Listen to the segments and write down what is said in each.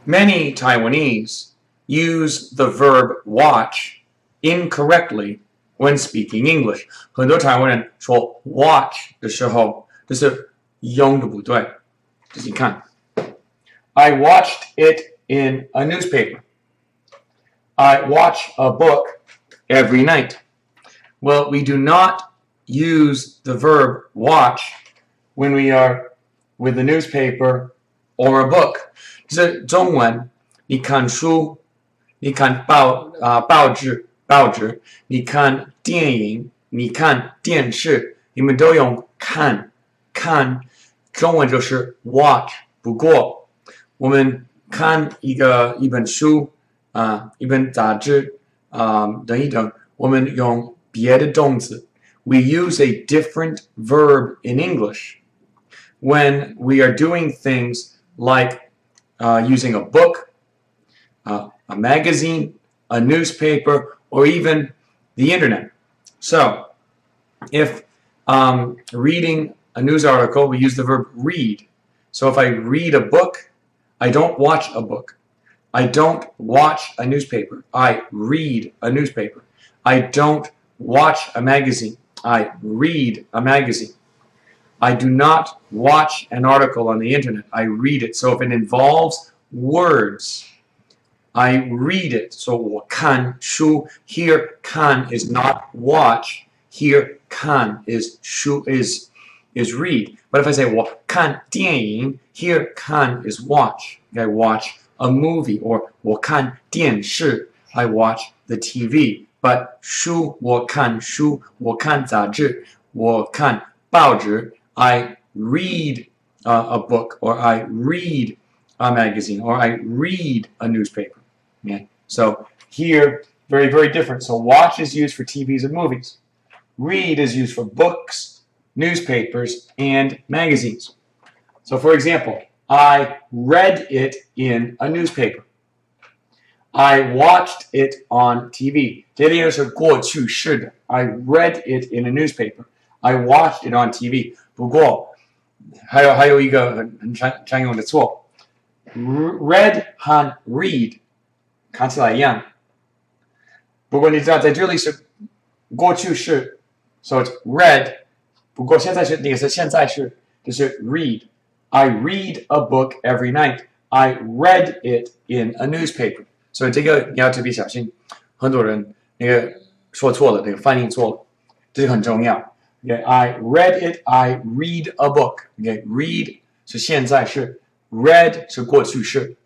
Many Taiwanese use the verb watch incorrectly when speaking English. 很多台湾人说 watch 的时候，这是用的不对。就是你看 I watched it in a newspaper. I watch a book every night. Well, we do not use the verb watch when we are with a newspaper or a book. 这中文，你看书，你看报纸，你看电影，你看电视，你们都用看，中文就是 watch。不过，我们看一本书一本杂志等一等，我们用别的动词。We use a different verb in English when we are doing things like using a book, a magazine, a newspaper, or even the internet. So, if reading a news article, we use the verb read. So if I read a book, I don't watch a book. I don't watch a newspaper. I read a newspaper. I don't watch a magazine. I read a magazine. I do not watch an article on the internet. I read it. So if it involves words, I read it. So 我看书. Here, 看 is not watch. Here, 看 is read. But if I say 我看电影, here, 看 is watch. I watch a movie. Or 我看电视, I watch the TV. But 书, 我看书, 我看杂志, 我看报纸, I read a book, or I read a magazine, or I read a newspaper. Okay? So here, very, very different. So watch is used for TVs and movies. Read is used for books, newspapers, and magazines. So for example, I read it in a newspaper. I watched it on TV. 这里是过去式的. I read it in a newspaper. I watched it on TV. 不过还有一个很常用的错 ，read 和 read 看起来一样。不过你知道在这里是过去式 ，so it's read。不过现在是就是 read。I read a book every night. I read it in a newspaper. 所以这个你要特别小心，很多人那个说错了，那个翻译错了，这个很重要。Okay, I read it. I read a book. Okay, read 是现在式 ，read 是过去式。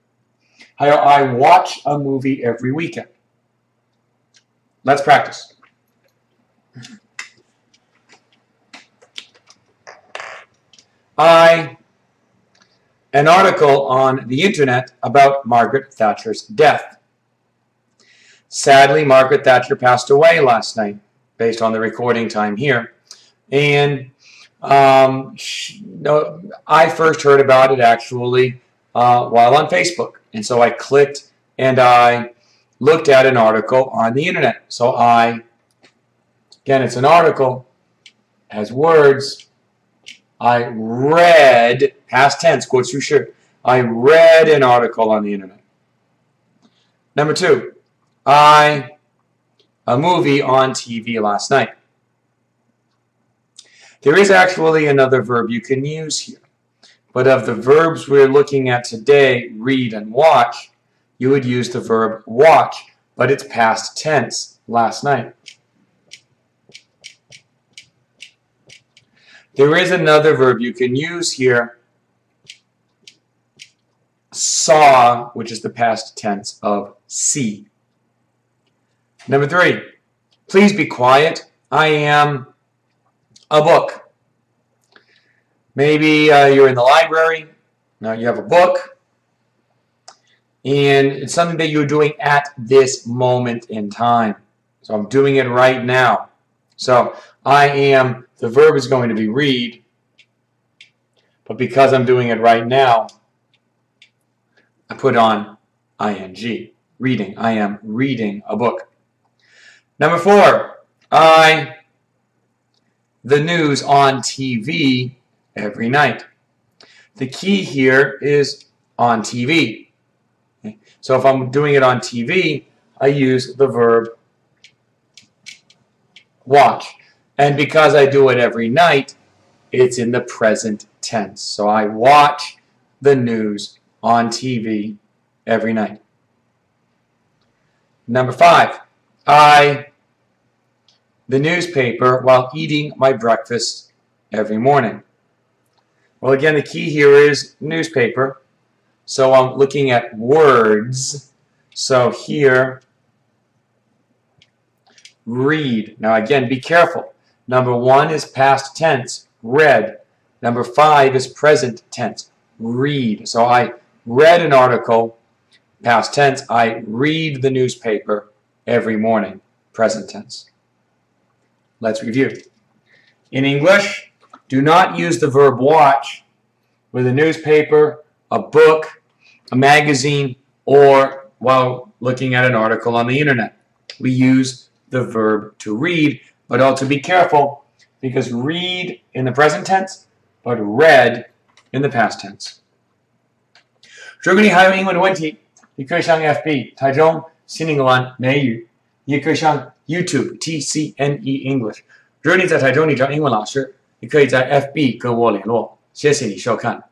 还有 I watch a movie every weekend. Let's practice. An article on the internet about Margaret Thatcher's death. Sadly, Margaret Thatcher passed away last night, based on the recording time here. And I first heard about it actually while on Facebook. And so I clicked and I looked at an article on the internet. So again, it's an article, has words. I read, past tense, 过去式. I read an article on the internet. Number 2, a movie on TV last night. There is actually another verb you can use here. But of the verbs we're looking at today, read and watch, you would use the verb watch, but it's past tense, last night. There is another verb you can use here, saw, which is the past tense of see. Number 3, please be quiet. I am a book. Maybe you're in the library. Now you have a book. And it's something that you're doing at this moment in time. So I'm doing it right now. So I am, the verb is going to be read. But because I'm doing it right now, I put on ing. Reading. I am reading a book. Number 4, the news on TV every night. The key here is on TV. Okay? So if I'm doing it on TV, I use the verb watch. And because I do it every night, it's in the present tense. So I watch the news on TV every night. Number 5, I the newspaper while eating my breakfast every morning. Well, again, the key here is newspaper. So I'm looking at words. So here, read. Now again, be careful. Number 1 is past tense, read. Number 5 is present tense, read. So I read an article, past tense. I read the newspaper every morning, present tense. Let's review. In English, do not use the verb watch with a newspaper, a book, a magazine, or while looking at an article on the internet. We use the verb to read, but also be careful because read in the present tense, but read in the past tense. 如果你还有英文的问题，你可以上 FB 台中新英格兰美语，也可以上 YouTube TCNEEnglish。如果你在台中，你找英文老师，你可以在 FB 跟我联络。谢谢你收看。